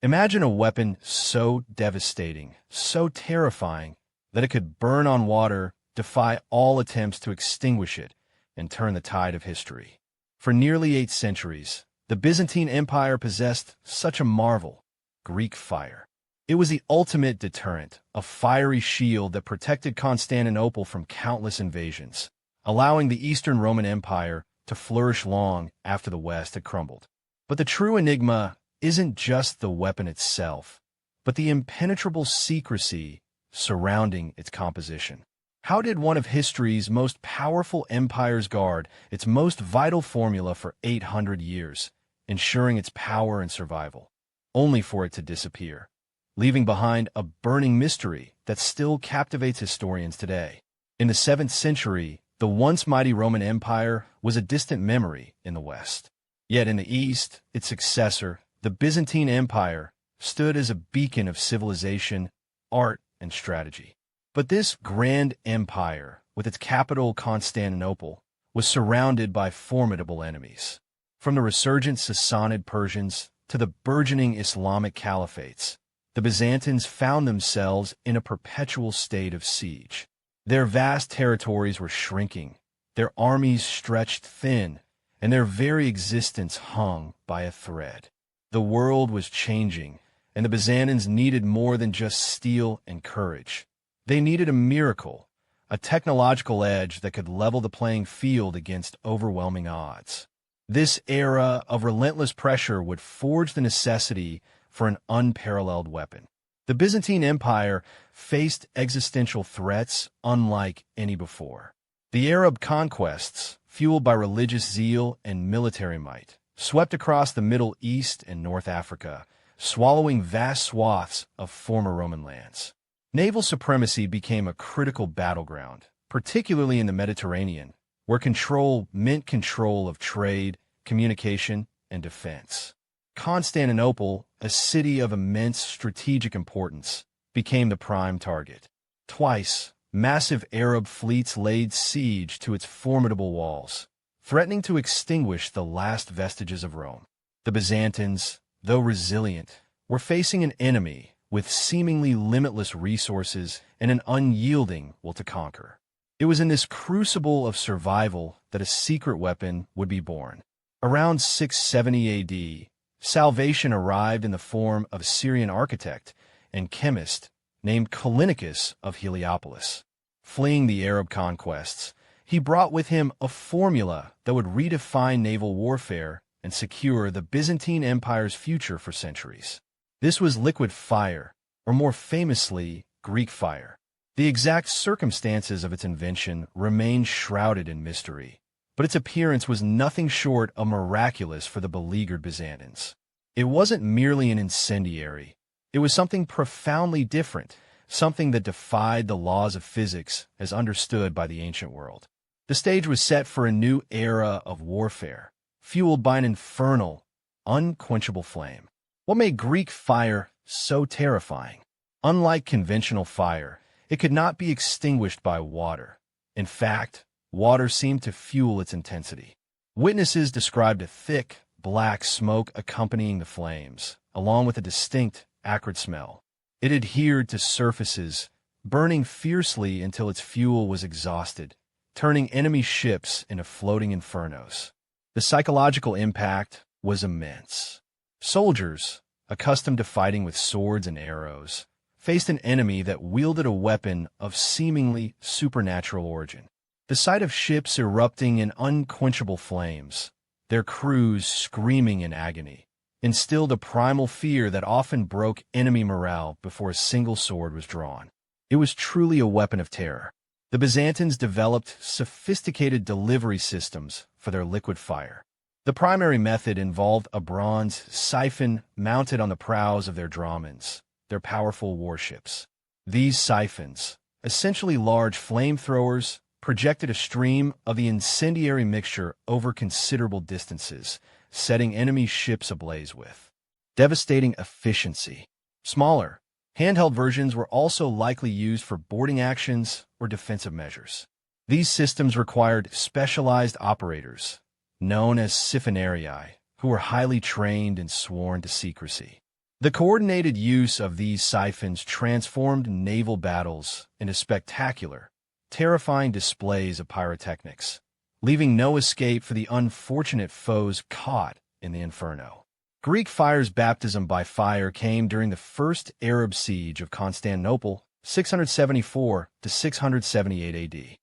Imagine a weapon so devastating, so terrifying, that it could burn on water, defy all attempts to extinguish it, and turn the tide of history. For nearly 8 centuries, the Byzantine Empire possessed such a marvel: Greek fire. It was the ultimate deterrent, a fiery shield that protected Constantinople from countless invasions, allowing the Eastern Roman Empire to flourish long after the West had crumbled. But the true enigma isn't just the weapon itself, but the impenetrable secrecy surrounding its composition. How did one of history's most powerful empires guard its most vital formula for 800 years, ensuring its power and survival, only for it to disappear, leaving behind a burning mystery that still captivates historians today? In the 7th century, the once mighty Roman Empire was a distant memory in the West. Yet in the East, its successor, the Byzantine Empire, stood as a beacon of civilization, art, and strategy. But this grand empire, with its capital Constantinople, was surrounded by formidable enemies. From the resurgent Sassanid Persians to the burgeoning Islamic caliphates, the Byzantines found themselves in a perpetual state of siege. Their vast territories were shrinking, their armies stretched thin, and their very existence hung by a thread. The world was changing, and the Byzantines needed more than just steel and courage. They needed a miracle, a technological edge that could level the playing field against overwhelming odds. This era of relentless pressure would forge the necessity for an unparalleled weapon. The Byzantine Empire faced existential threats unlike any before. The Arab conquests, fueled by religious zeal and military might, swept across the Middle East and North Africa, swallowing vast swaths of former Roman lands. Naval supremacy became a critical battleground, particularly in the Mediterranean, where control meant control of trade, communication, and defense. Constantinople, a city of immense strategic importance, became the prime target. Twice, massive Arab fleets laid siege to its formidable walls, threatening to extinguish the last vestiges of Rome. The Byzantines, though resilient, were facing an enemy with seemingly limitless resources and an unyielding will to conquer. It was in this crucible of survival that a secret weapon would be born. Around 670 AD, salvation arrived in the form of a Syrian architect and chemist named Callinicus of Heliopolis. Fleeing the Arab conquests, he brought with him a formula that would redefine naval warfare and secure the Byzantine Empire's future for centuries. This was liquid fire, or more famously, Greek fire. The exact circumstances of its invention remain shrouded in mystery, but its appearance was nothing short of miraculous for the beleaguered Byzantines. It wasn't merely an incendiary. It was something profoundly different, something that defied the laws of physics as understood by the ancient world. The stage was set for a new era of warfare, fueled by an infernal, unquenchable flame. What made Greek fire so terrifying? Unlike conventional fire, it could not be extinguished by water. In fact, water seemed to fuel its intensity. Witnesses described a thick, black smoke accompanying the flames, along with a distinct, acrid smell. It adhered to surfaces, burning fiercely until its fuel was exhausted, turning enemy ships into floating infernos. The psychological impact was immense. Soldiers, accustomed to fighting with swords and arrows, faced an enemy that wielded a weapon of seemingly supernatural origin. The sight of ships erupting in unquenchable flames, their crews screaming in agony, instilled a primal fear that often broke enemy morale before a single sword was drawn. It was truly a weapon of terror. The Byzantines developed sophisticated delivery systems for their liquid fire. The primary method involved a bronze siphon mounted on the prows of their dromons, their powerful warships. These siphons, essentially large flamethrowers, projected a stream of the incendiary mixture over considerable distances, setting enemy ships ablaze with devastating efficiency. Smaller, handheld versions were also likely used for boarding actions or defensive measures. These systems required specialized operators, known as siphonarii, who were highly trained and sworn to secrecy. The coordinated use of these siphons transformed naval battles into spectacular, terrifying displays of pyrotechnics, leaving no escape for the unfortunate foes caught in the inferno. Greek fire's baptism by fire came during the First Arab Siege of Constantinople, 674 to 678 AD.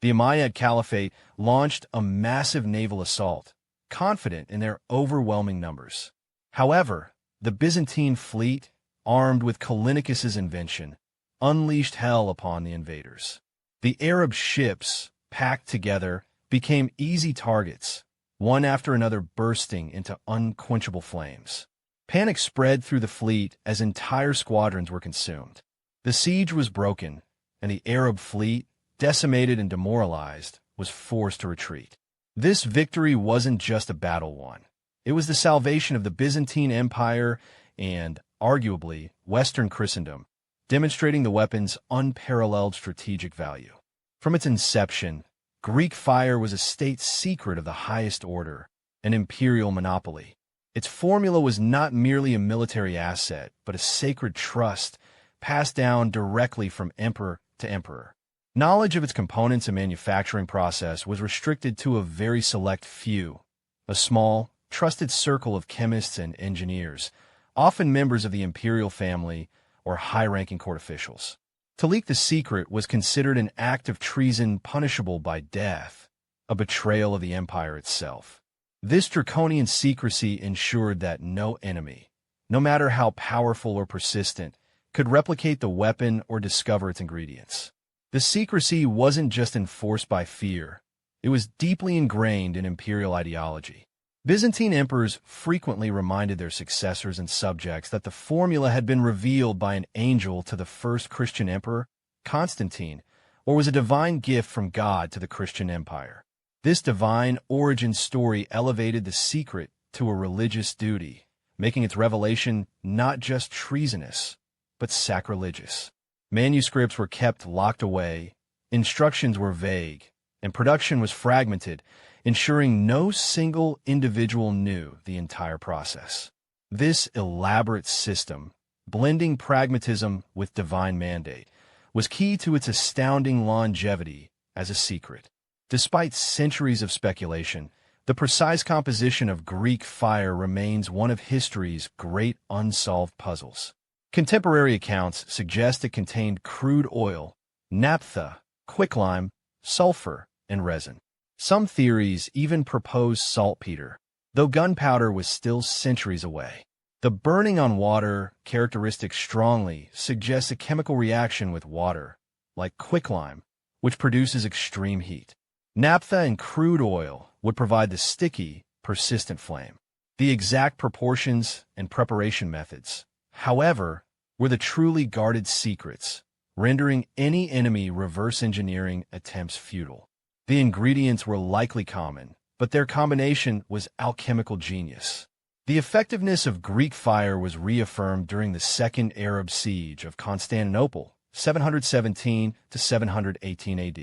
The Umayyad Caliphate launched a massive naval assault, confident in their overwhelming numbers. However, the Byzantine fleet, armed with Callinicus's invention, unleashed hell upon the invaders. The Arab ships, packed together, became easy targets, one after another bursting into unquenchable flames. Panic spread through the fleet as entire squadrons were consumed. The siege was broken, and the Arab fleet, decimated and demoralized, was forced to retreat. This victory wasn't just a battle won. It was the salvation of the Byzantine Empire and, arguably, Western Christendom, demonstrating the weapon's unparalleled strategic value. From its inception, Greek fire was a state secret of the highest order, an imperial monopoly. Its formula was not merely a military asset, but a sacred trust passed down directly from emperor to emperor. Knowledge of its components and manufacturing process was restricted to a very select few, a small, trusted circle of chemists and engineers, often members of the imperial family or high-ranking court officials. To leak the secret was considered an act of treason punishable by death, a betrayal of the empire itself. This draconian secrecy ensured that no enemy, no matter how powerful or persistent, could replicate the weapon or discover its ingredients. The secrecy wasn't just enforced by fear, it was deeply ingrained in imperial ideology. Byzantine emperors frequently reminded their successors and subjects that the formula had been revealed by an angel to the first Christian emperor, Constantine, or was a divine gift from God to the Christian empire. This divine origin story elevated the secret to a religious duty, making its revelation not just treasonous, but sacrilegious. Manuscripts were kept locked away, instructions were vague, and production was fragmented, ensuring no single individual knew the entire process. This elaborate system, blending pragmatism with divine mandate, was key to its astounding longevity as a secret. Despite centuries of speculation, the precise composition of Greek fire remains one of history's great unsolved puzzles. Contemporary accounts suggest it contained crude oil, naphtha, quicklime, sulfur, and resin. Some theories even propose saltpeter, though gunpowder was still centuries away. The burning on water characteristic strongly suggests a chemical reaction with water, like quicklime, which produces extreme heat. Naphtha and crude oil would provide the sticky, persistent flame. The exact proportions and preparation methods, however, were the truly guarded secrets, rendering any enemy reverse engineering attempts futile. The ingredients were likely common, but their combination was alchemical genius. The effectiveness of Greek fire was reaffirmed during the Second Arab Siege of Constantinople, 717 to 718 AD.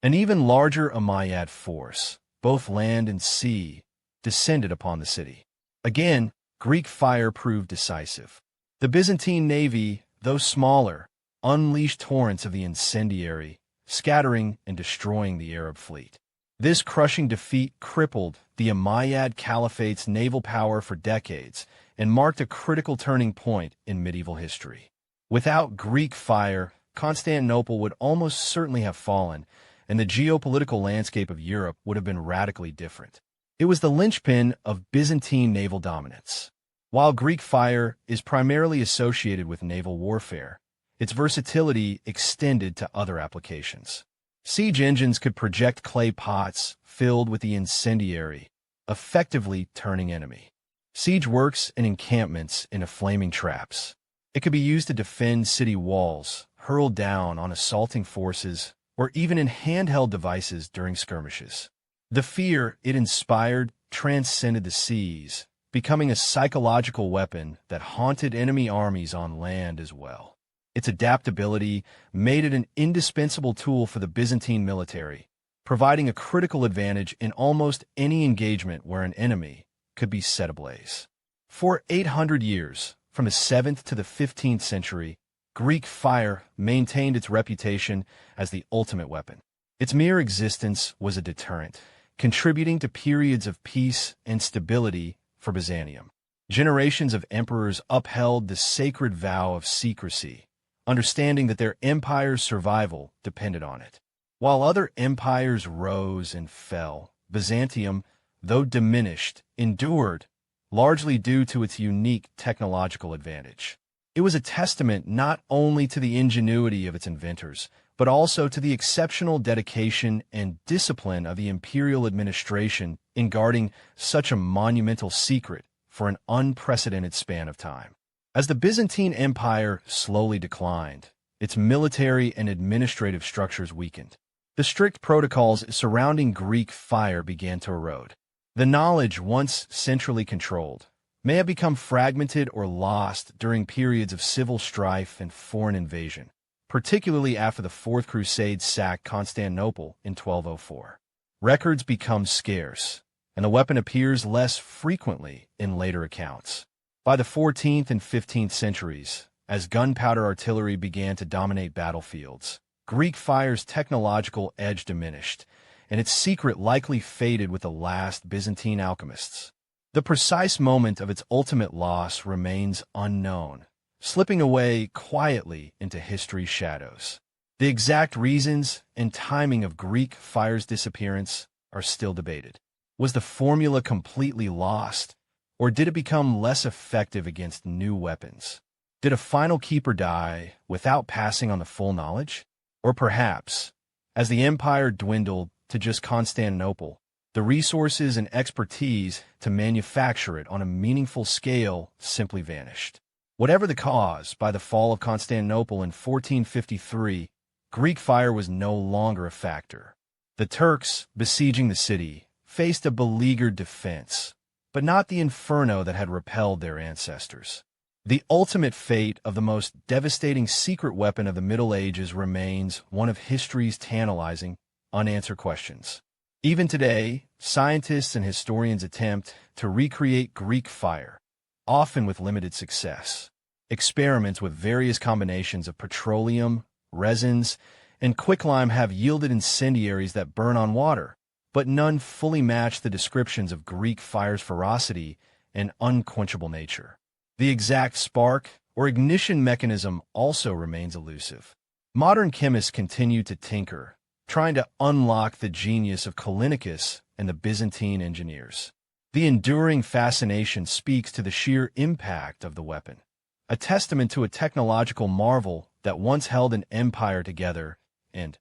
An even larger Umayyad force, both land and sea, descended upon the city. Again, Greek fire proved decisive. The Byzantine navy, though smaller, unleashed torrents of the incendiary, scattering and destroying the Arab fleet. This crushing defeat crippled the Umayyad Caliphate's naval power for decades and marked a critical turning point in medieval history. Without Greek fire, Constantinople would almost certainly have fallen, and the geopolitical landscape of Europe would have been radically different. It was the linchpin of Byzantine naval dominance. While Greek fire is primarily associated with naval warfare, its versatility extended to other applications. Siege engines could project clay pots filled with the incendiary, effectively turning enemy. Siege works and encampments into flaming traps. It could be used to defend city walls, hurl down on assaulting forces, or even in handheld devices during skirmishes. The fear it inspired transcended the seas, becoming a psychological weapon that haunted enemy armies on land as well. Its adaptability made it an indispensable tool for the Byzantine military, providing a critical advantage in almost any engagement where an enemy could be set ablaze. For 800 years, From the 7th to the 15th century, Greek fire maintained its reputation as the ultimate weapon. Its mere existence was a deterrent, contributing to periods of peace and stability for Byzantium. Generations of emperors upheld the sacred vow of secrecy, understanding that their empire's survival depended on it. While other empires rose and fell, Byzantium, though diminished, endured, largely due to its unique technological advantage. It was a testament not only to the ingenuity of its inventors, but also to the exceptional dedication and discipline of the imperial administration in guarding such a monumental secret for an unprecedented span of time. As the Byzantine Empire slowly declined, its military and administrative structures weakened. The strict protocols surrounding Greek fire began to erode. The knowledge, once centrally controlled, may have become fragmented or lost during periods of civil strife and foreign invasion, particularly after the Fourth Crusade sacked Constantinople in 1204. Records become scarce, and the weapon appears less frequently in later accounts. By the 14th and 15th centuries, as gunpowder artillery began to dominate battlefields, Greek fire's technological edge diminished, and its secret likely faded with the last Byzantine alchemists. The precise moment of its ultimate loss remains unknown, slipping away quietly into history's shadows. The exact reasons and timing of Greek fire's disappearance are still debated. Was the formula completely lost, or did it become less effective against new weapons? Did a final keeper die without passing on the full knowledge? Or perhaps, as the empire dwindled to just Constantinople, the resources and expertise to manufacture it on a meaningful scale simply vanished. Whatever the cause, by the fall of Constantinople in 1453, Greek fire was no longer a factor. The Turks, besieging the city, faced a beleaguered defense, but not the inferno that had repelled their ancestors. The ultimate fate of the most devastating secret weapon of the Middle Ages remains one of history's tantalizing, unanswered questions. Even today, scientists and historians attempt to recreate Greek fire, often with limited success. Experiments with various combinations of petroleum, resins, and quicklime have yielded incendiaries that burn on water, but none fully match the descriptions of Greek fire's ferocity and unquenchable nature. The exact spark or ignition mechanism also remains elusive. Modern chemists continue to tinker, trying to unlock the genius of Callinicus and the Byzantine engineers. The enduring fascination speaks to the sheer impact of the weapon, a testament to a technological marvel that once held an empire together and,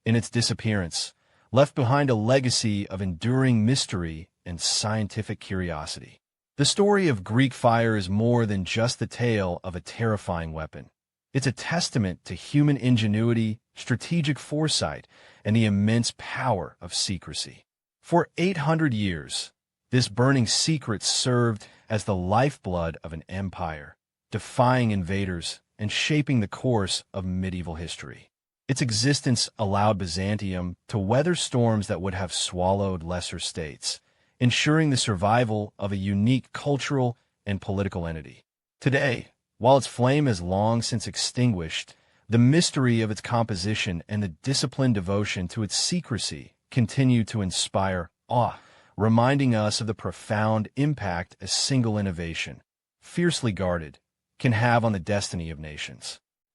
in its disappearance, left behind a legacy of enduring mystery and scientific curiosity. The story of Greek fire is more than just the tale of a terrifying weapon. It's a testament to human ingenuity, strategic foresight, and the immense power of secrecy. For 800 years, this burning secret served as the lifeblood of an empire, defying invaders and shaping the course of medieval history. Its existence allowed Byzantium to weather storms that would have swallowed lesser states, ensuring the survival of a unique cultural and political entity. Today, while its flame has long since extinguished, the mystery of its composition and the disciplined devotion to its secrecy continue to inspire awe, reminding us of the profound impact a single innovation, fiercely guarded, can have on the destiny of nations.